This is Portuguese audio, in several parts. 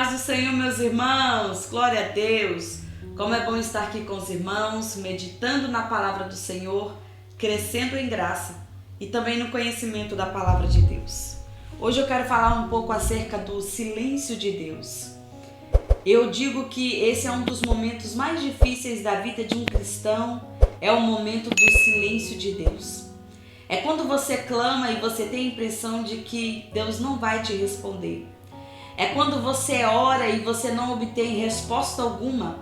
paz do Senhor, meus irmãos, glória a Deus. Como é bom estar aqui com os irmãos, meditando na palavra do Senhor, crescendo em graça e também no conhecimento da palavra de Deus. Hoje eu quero falar um pouco acerca do silêncio de Deus. Eu digo que esse é um dos momentos mais difíceis da vida de um cristão, é o momento do silêncio de Deus. É quando você clama e você tem a impressão de que Deus não vai te responder. É quando você ora e você não obtém resposta alguma.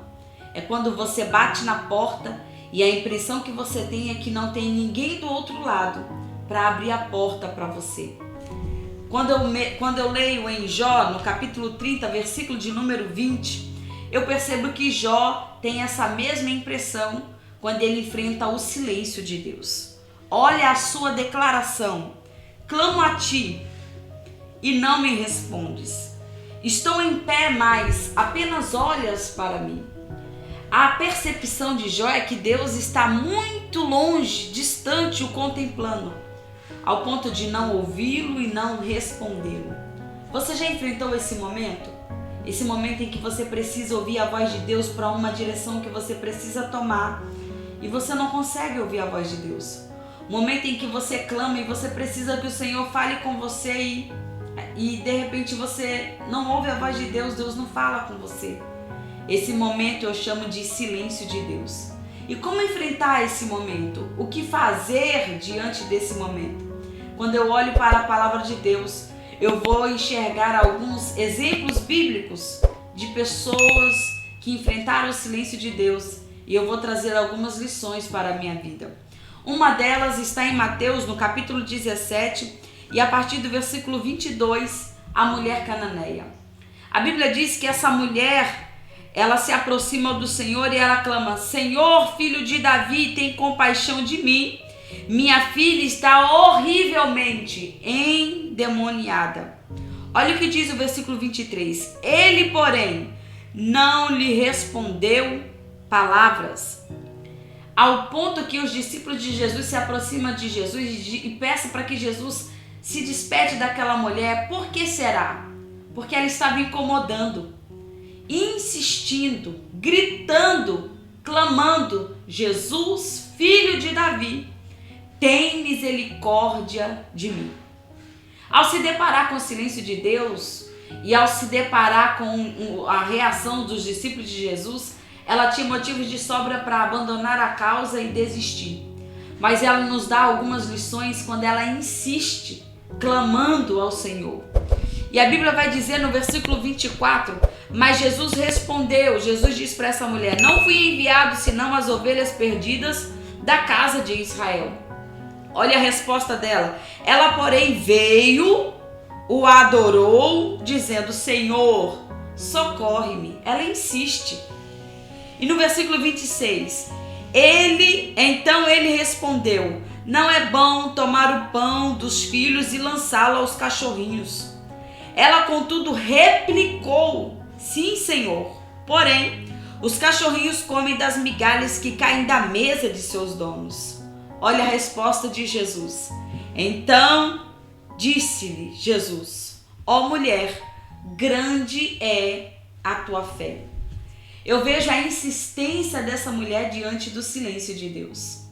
É quando você bate na porta e a impressão que você tem é que não tem ninguém do outro lado para abrir a porta para você. Quando eu leio em Jó, no capítulo 30, versículo de número 20, eu percebo que Jó tem essa mesma impressão quando ele enfrenta o silêncio de Deus. Olha a sua declaração: clamo a ti e não me respondes. Estou em pé, mas apenas olhas para mim. A percepção de Jó é que Deus está muito longe, distante, o contemplando, ao ponto de não ouvi-lo e não respondê-lo. Você já enfrentou esse momento? Esse momento em que você precisa ouvir a voz de Deus para uma direção que você precisa tomar e você não consegue ouvir a voz de Deus. Momento em que você clama e você precisa que o Senhor fale com você e de repente você não ouve a voz de Deus, Deus não fala com você. Esse momento eu chamo de silêncio de Deus. E como enfrentar esse momento? O que fazer diante desse momento? Quando eu olho para a palavra de Deus, eu vou enxergar alguns exemplos bíblicos de pessoas que enfrentaram o silêncio de Deus e eu vou trazer algumas lições para a minha vida. Uma delas está em Mateus, no capítulo 17, e a partir do versículo 22, a mulher cananeia. A Bíblia diz que essa mulher, ela se aproxima do Senhor e ela clama: Senhor, filho de Davi, tem compaixão de mim. Minha filha está horrivelmente endemoniada. Olha o que diz o versículo 23. Ele, porém, não lhe respondeu palavras. Ao ponto que os discípulos de Jesus se aproximam de Jesus e peçam para que Jesus se despede daquela mulher. Por que será? Porque ela estava incomodando, insistindo, gritando, clamando: Jesus, filho de Davi, tem misericórdia de mim. Ao se deparar com o silêncio de Deus e ao se deparar com a reação dos discípulos de Jesus, ela tinha motivos de sobra para abandonar a causa e desistir. Mas ela nos dá algumas lições quando ela insiste, clamando ao Senhor. E a Bíblia vai dizer no versículo 24, mas Jesus respondeu, Jesus diz para essa mulher: não fui enviado senão as ovelhas perdidas da casa de Israel. Olha a resposta dela. Ela, porém, veio, o adorou, dizendo: Senhor, socorre-me. Ela insiste. E no versículo 26, então ele respondeu: não é bom tomar o pão dos filhos e lançá-lo aos cachorrinhos. Ela, contudo, replicou: sim, Senhor, porém, os cachorrinhos comem das migalhas que caem da mesa de seus donos. Olha a resposta de Jesus. Então disse-lhe Jesus: ó mulher, grande é a tua fé. Eu vejo a insistência dessa mulher diante do silêncio de Deus.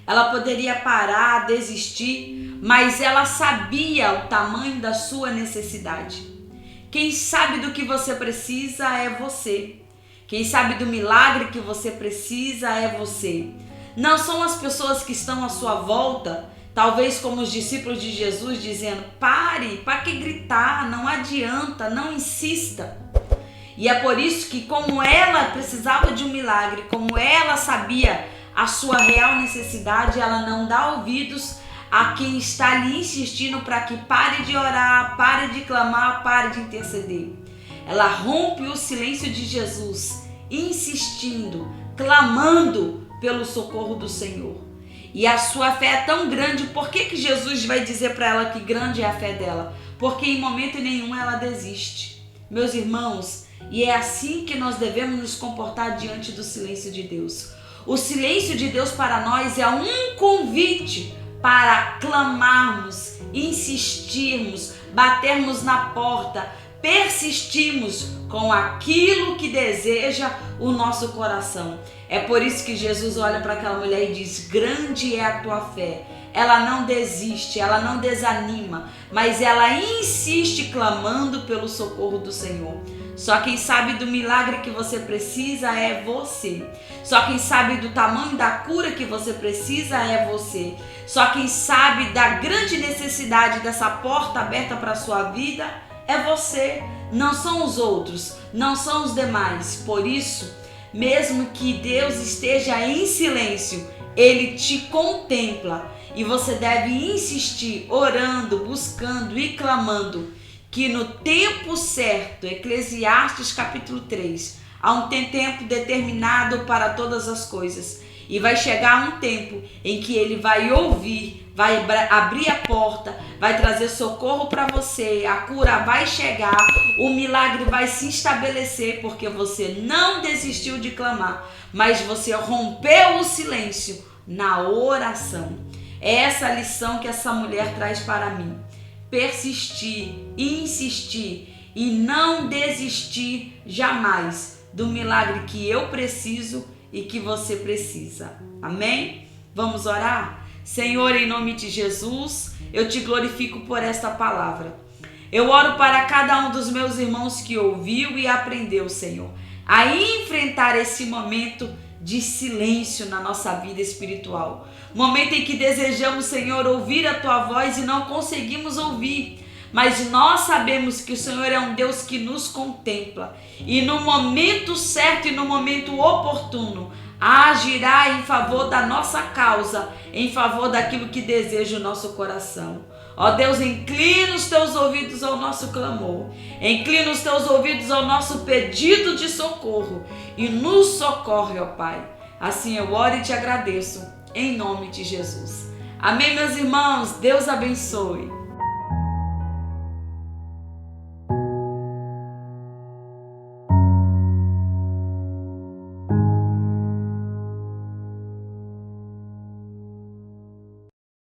Ela poderia parar, desistir, mas ela sabia o tamanho da sua necessidade. Quem sabe do que você precisa é você. Quem sabe do milagre que você precisa é você. Não são as pessoas que estão à sua volta, talvez como os discípulos de Jesus, dizendo: pare, para que gritar? Não adianta, não insista. E é por isso que, como ela precisava de um milagre, como ela sabia a sua real necessidade, ela não dá ouvidos a quem está ali insistindo para que pare de orar, pare de clamar, pare de interceder. Ela rompe o silêncio de Jesus, insistindo, clamando pelo socorro do Senhor. E a sua fé é tão grande. Por que Jesus vai dizer para ela que grande é a fé dela? Porque em momento nenhum ela desiste. Meus irmãos, e é assim que nós devemos nos comportar diante do silêncio de Deus. O silêncio de Deus para nós é um convite para clamarmos, insistirmos, batermos na porta, persistimos com aquilo que deseja o nosso coração. É por isso que Jesus olha para aquela mulher e diz: grande é a tua fé. Ela não desiste, ela não desanima, mas ela insiste clamando pelo socorro do Senhor. Só quem sabe do milagre que você precisa é você. Só quem sabe do tamanho da cura que você precisa é você. Só quem sabe da grande necessidade dessa porta aberta para a sua vida é você. Não são os outros, não são os demais. Por isso, mesmo que Deus esteja em silêncio, Ele te contempla e você deve insistir orando, buscando e clamando que no tempo certo, Eclesiastes capítulo 3, há um tempo determinado para todas as coisas. E vai chegar um tempo em que Ele vai ouvir, vai abrir a porta, vai trazer socorro para você, a cura vai chegar, o milagre vai se estabelecer, porque você não desistiu de clamar, mas você rompeu o silêncio na oração. É essa a lição que essa mulher traz para mim. Persistir, insistir e não desistir jamais do milagre que eu preciso e que você precisa. Amém? Vamos orar? Senhor, em nome de Jesus, eu te glorifico por esta palavra. Eu oro para cada um dos meus irmãos que ouviu e aprendeu, Senhor, a enfrentar esse momento de silêncio na nossa vida espiritual. Momento em que desejamos, Senhor, ouvir a Tua voz e não conseguimos ouvir. Mas nós sabemos que o Senhor é um Deus que nos contempla. E no momento certo e no momento oportuno, agirá em favor da nossa causa, em favor daquilo que deseja o nosso coração. Ó Deus, inclina os Teus ouvidos ao nosso clamor. Inclina os Teus ouvidos ao nosso pedido de socorro. E nos socorre, ó Pai. Assim eu oro e te agradeço, em nome de Jesus. Amém, meus irmãos? Deus abençoe.